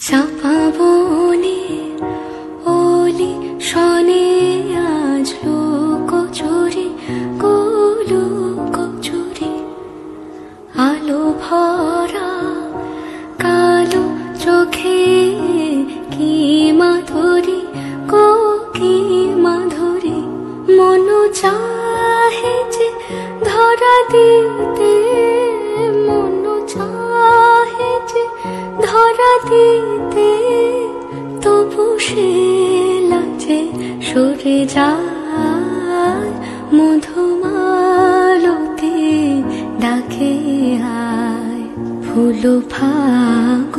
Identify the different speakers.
Speaker 1: চাপা বনে অলি শনে আজ লোকচুরি কচুরি আলো ভরা কালো চোখে কি মাধুরী কি মাধুরী মন চাহে যে ধরা দিতে মন চাহে যে ধরা দিতে তবু সে লাজে সরে যায় মধুমালতি ডাকে আয় ফুল ফাগ